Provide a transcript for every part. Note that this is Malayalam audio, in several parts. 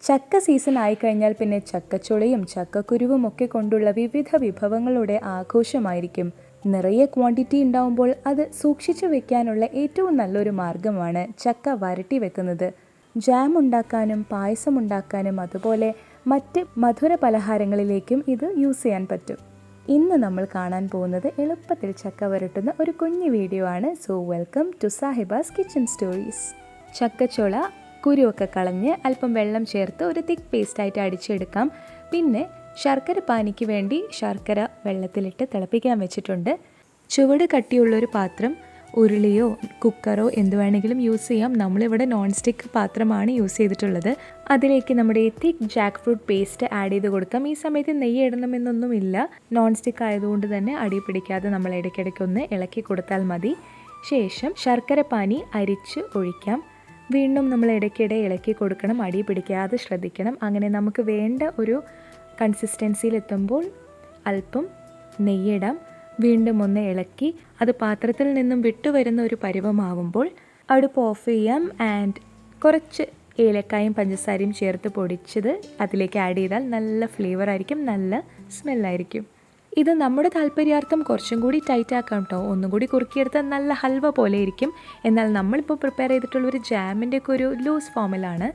ചക്ക സീസൺ ആയിക്കഴിഞ്ഞാൽ പിന്നെ ചക്കച്ചുളയും ചക്കക്കുരുവും ഒക്കെ കൊണ്ടുള്ള വിവിധ വിഭവങ്ങളുടെ ആഘോഷമായിരിക്കും. നിറയെ ക്വാണ്ടിറ്റി ഉണ്ടാവുമ്പോൾ അത് സൂക്ഷിച്ചു വെക്കാനുള്ള ഏറ്റവും നല്ലൊരു മാർഗമാണ് ചക്ക വരട്ടി വെക്കുന്നത്. ജാം ഉണ്ടാക്കാനും പായസം ഉണ്ടാക്കാനും അതുപോലെ മറ്റ് മധുര പലഹാരങ്ങളിലേക്കും ഇത് യൂസ് ചെയ്യാൻ പറ്റും. ഇന്ന് നമ്മൾ കാണാൻ പോകുന്നത് എളുപ്പത്തിൽ ചക്ക വരട്ടുന്ന ഒരു കുഞ്ഞു വീഡിയോ ആണ്. So welcome to Sahibas kitchen stories. ചക്കച്ചുള കുരുവൊക്കെ കളഞ്ഞ് അല്പം വെള്ളം ചേർത്ത് ഒരു തിക്ക് പേസ്റ്റായിട്ട് അടിച്ചെടുക്കാം. പിന്നെ ശർക്കര പാനിക്ക് വേണ്ടി ശർക്കര വെള്ളത്തിലിട്ട് തിളപ്പിക്കാൻ വെച്ചിട്ടുണ്ട്. ചുവട് കട്ടിയുള്ളൊരു പാത്രം, ഉരുളിയോ കുക്കറോ എന്ത് വേണമെങ്കിലും യൂസ് ചെയ്യാം. നമ്മളിവിടെ നോൺ സ്റ്റിക്ക് പാത്രമാണ് യൂസ് ചെയ്തിട്ടുള്ളത്. അതിലേക്ക് നമ്മുടെ തിക്ക് ജാക്ക് ഫ്രൂട്ട് പേസ്റ്റ് ആഡ് ചെയ്ത് കൊടുക്കാം. ഈ സമയത്ത് നെയ്യ് ഇടണമെന്നൊന്നുമില്ല. നോൺ സ്റ്റിക്ക് ആയതുകൊണ്ട് തന്നെ അടി പിടിക്കാതെ നമ്മൾ ഇടയ്ക്കിടയ്ക്കൊന്ന് ഇളക്കി കൊടുത്താൽ മതി. ശേഷം ശർക്കര പാനി അരിച്ച് ഒഴിക്കാം. വീണ്ടും നമ്മൾ ഇടയ്ക്കിടെ ഇളക്കി കൊടുക്കണം, അടി പിടിക്കാതെ ശ്രദ്ധിക്കണം. അങ്ങനെ നമുക്ക് വേണ്ട ഒരു കൺസിസ്റ്റൻസിയിലെത്തുമ്പോൾ അല്പം നെയ്യിടാം. വീണ്ടും ഒന്ന് ഇളക്കി അത് പാത്രത്തിൽ നിന്നും വിട്ടുവരുന്ന ഒരു പരുവമാവുമ്പോൾ അടുപ്പ് ഓഫ് ചെയ്യാം. ആൻഡ് കുറച്ച് ഏലക്കായും പഞ്ചസാരയും ചേർത്ത് പൊടിച്ചത് അതിലേക്ക് ആഡ് ചെയ്താൽ നല്ല ഫ്ലേവർ ആയിരിക്കും, നല്ല സ്മെല്ലായിരിക്കും. ഇത് നമ്മുടെ താല്പര്യാർത്ഥം കുറച്ചും കൂടി ടൈറ്റ് ആക്കാം കേട്ടോ. ഒന്നും കൂടി കുറുക്കിയെടുത്താൽ നല്ല ഹൽവ പോലെ ഇരിക്കും. എന്നാൽ നമ്മളിപ്പോൾ പ്രിപ്പയർ ചെയ്തിട്ടുള്ളൊരു ജാമിൻ്റെ ഒക്കെ ഒരു ലൂസ് ഫോമിലാണ്.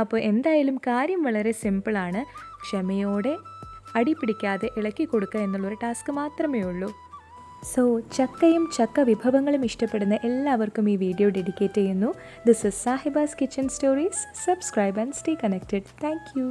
അപ്പോൾ എന്തായാലും കാര്യം വളരെ സിമ്പിളാണ്. ക്ഷമയോടെ അടി പിടിക്കാതെ ഇളക്കി കൊടുക്കുക എന്നുള്ളൊരു ടാസ്ക് മാത്രമേ ഉള്ളൂ. സോ ചക്കയും ചക്ക വിഭവങ്ങളും ഇഷ്ടപ്പെടുന്ന എല്ലാവർക്കും ഈ വീഡിയോ ഡെഡിക്കേറ്റ് ചെയ്യുന്നു. This is Sahibas kitchen stories. Subscribe and stay connected. Thank U.